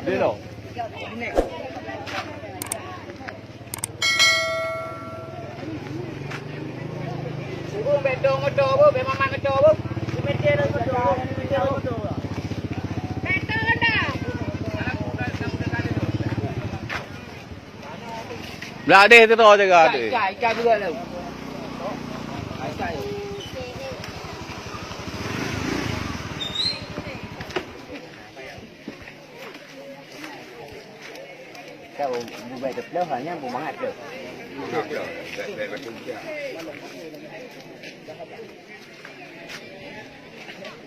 Dia no. Suruh bedong motor apa, memang motor apa. Meter motor, meter motor. Bedong dah. Belah deh tu jaga tu. Ikan juga tu. Kau buat depan hanya bumangat ke?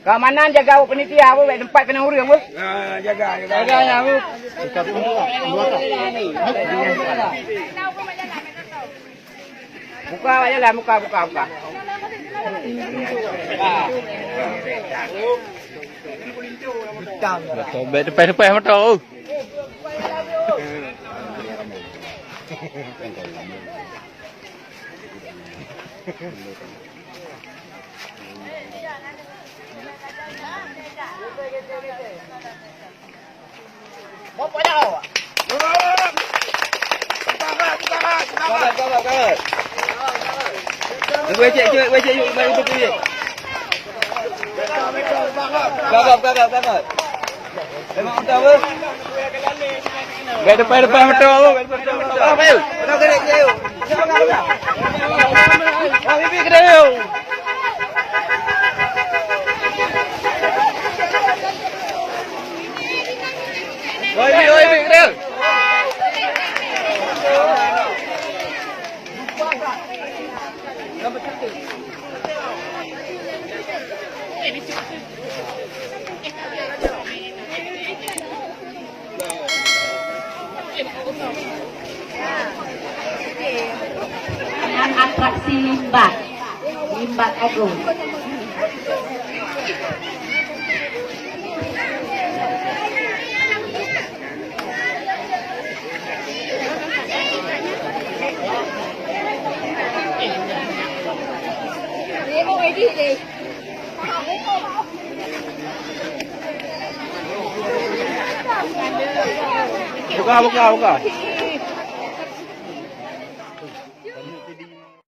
Keamanan jaga penitia apa baik tempat kena hurung apa? Jaga. Jaga yang apa? Buka aja lah, buka. Betul, depan motor. Mau apa dah? Kabar. Wei cik, mari betul je. Kabar. Memang tak apa. Depan motor apa? Apa yuk? Nak kena ke yuk? Ah, bibi kena yuk. Oi, kena. Dengan atraksi limbat agung. Buka.